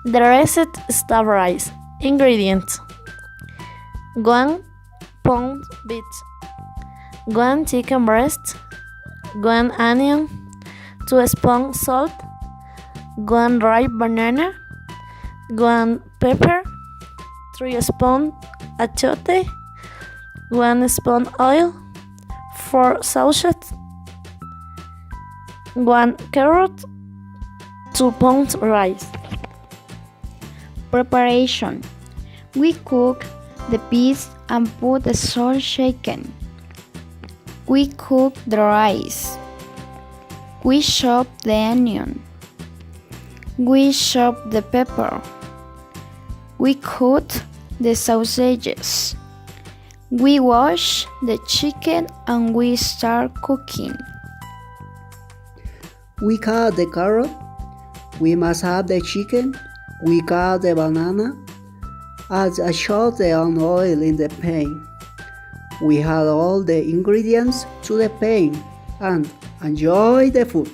The recipe stabilizes. Ingredients: 1 pound beef, 1 chicken breast, 1 onion, 2 spoons salt, 1 ripe banana, 1 pepper, 3 spoons achiote, 1 spoon oil, 4 sausages, 1 carrot, 2 pounds rice. Preparation: we cook the peas and put the salt shaken. We cook the rice. We chop the onion. We chop the pepper. We cut the sausages. We wash the chicken and we start cooking. We cut the carrot. We mash up the chicken. We cut the banana. Add a shot of oil in the pan. We add all the ingredients to the pan and enjoy the food.